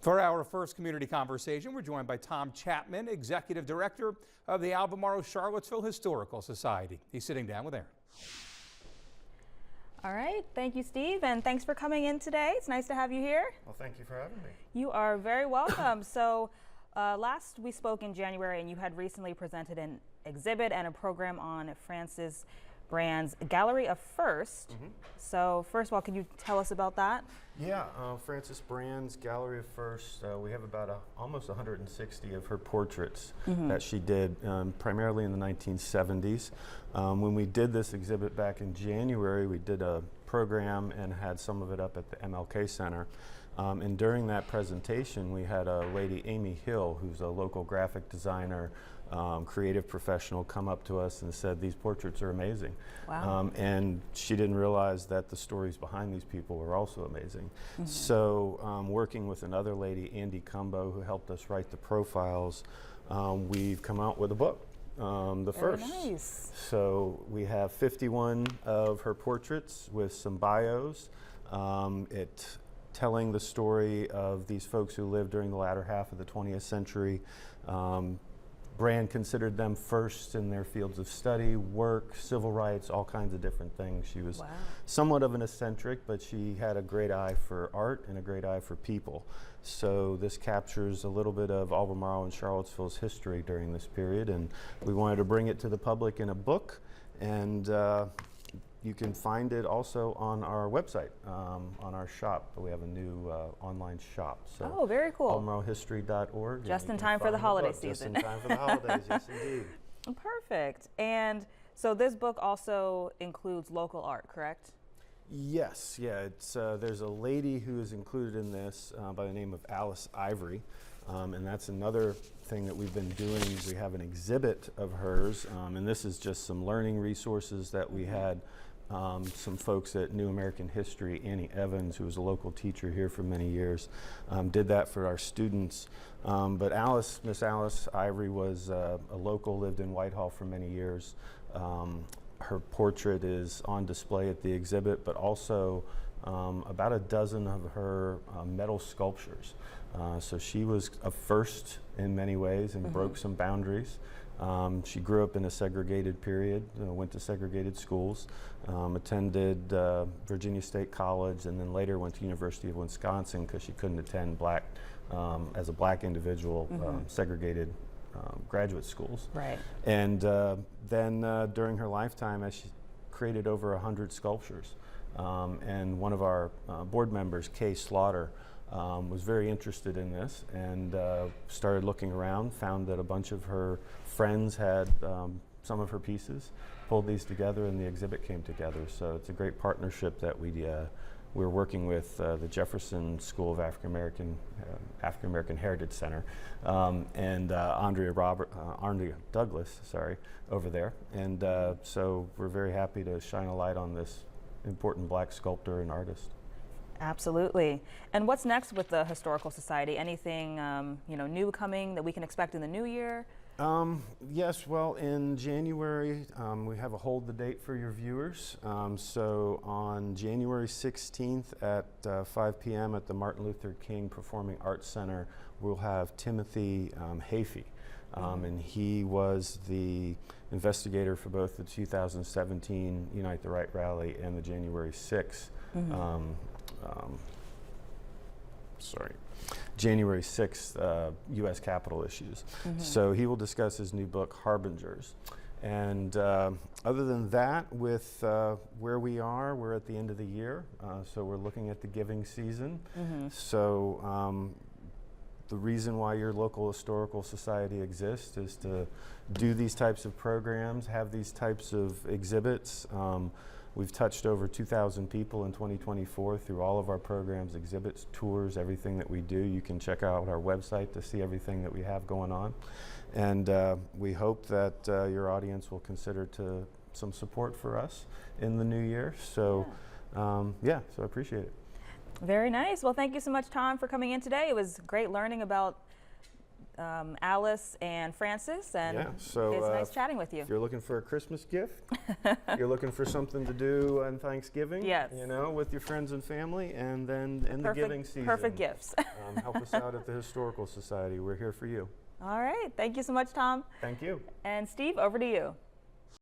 For our first community conversation, we're joined by Tom Chapman, Executive Director of the Albemarle-Charlottesville Historical Society. He's sitting down with Aaron. All right, thank you, Steve, and thanks for coming in today. It's nice to have you here. Well, thank you for having me. You are very welcome. So last we spoke in January, and you had recently presented an exhibit and a program on Francis Brand's Gallery of First. So first of all, can you tell us about that? Yeah, Francis Brand's Gallery of First. We have about almost 160 of her portraits that she did, primarily in the 1970s. When we did this exhibit back in January, we did a program and had some of it up at the MLK Center. And during that presentation, we had a lady, Amy Hill, who's a local graphic designer, creative professional, come up to us and said, "These portraits are amazing." Wow. And she didn't realize that the stories behind these people were also amazing. So working with another lady, Andy Cumbo, who helped us write the profiles, we've come out with a book. The Very first. nice. So we have 51 of her portraits with some bios. Telling the story of these folks who lived during the latter half of the 20th century. Brand considered them first in their fields of study, work, civil rights, all kinds of different things. She was somewhat of an eccentric, but she had a great eye for art and a great eye for people. So this captures a little bit of Albemarle and Charlottesville's history during this period, and we wanted to bring it to the public in a book. And you can find it also on our website, on our shop. We have a new online shop. So very cool. albemarlehistory.org. Just in time for the holiday season. Just in time for the holidays, yes indeed. Perfect. And so this book also includes local art, correct? Yes, yeah. It's there's a lady who is included in this by the name of Alice Ivory, and that's another thing that we've been doing. We have an exhibit of hers, and this is just some learning resources that we had. Some folks at New American History, Annie Evans, who was a local teacher here for many years, did that for our students. But Miss Alice Ivory was a local, lived in Whitehall for many years. Her portrait is on display at the exhibit, but also about a dozen of her metal sculptures. So she was a first in many ways and broke some boundaries. She grew up in a segregated period, went to segregated schools, attended Virginia State College, and then later went to University of Wisconsin because she couldn't attend as a black individual, segregated graduate schools. Right. And then during her lifetime, she created over 100 sculptures. And one of our board members, Kay Slaughter, was very interested in this and started looking around, found that a bunch of her friends had some of her pieces, pulled these together, and the exhibit came together. So it's a great partnership that we're working with the Jefferson School of African American Heritage Center and Andrea Douglas, over there. And so we're very happy to shine a light on this important black sculptor and artist. Absolutely. And what's next with the Historical Society? Anything new coming that we can expect in the new year? Yes, well, in January, we have a hold the date for your viewers. So on January 16th at 5 p.m. at the Martin Luther King Performing Arts Center, we'll have Timothy Hafey. And he was the investigator for both the 2017 Unite the Right rally and the January 6th January 6th U.S. Capitol issues. So he will discuss his new book, Harbingers. And other than that, with where we are, we're at the end of the year, so we're looking at the giving season. So the reason why your local historical society exists is to do these types of programs, have these types of exhibits. We've touched over 2,000 people in 2024 through all of our programs, exhibits, tours, everything that we do. You can check out our website to see everything that we have going on. And we hope that your audience will consider some support for us in the new year. So, so I appreciate it. Very nice. Well, thank you so much, Tom, for coming in today. It was great learning about Alice and Francis, and Yeah, so, it's nice chatting with you. If you're looking for a Christmas gift, you're looking for something to do on Thanksgiving, Yes. you know, with your friends and family, and then in the giving season. Perfect gifts. Help us out at the Historical Society. We're here for you. All right. Thank you so much, Tom. Thank you. And Steve, over to you.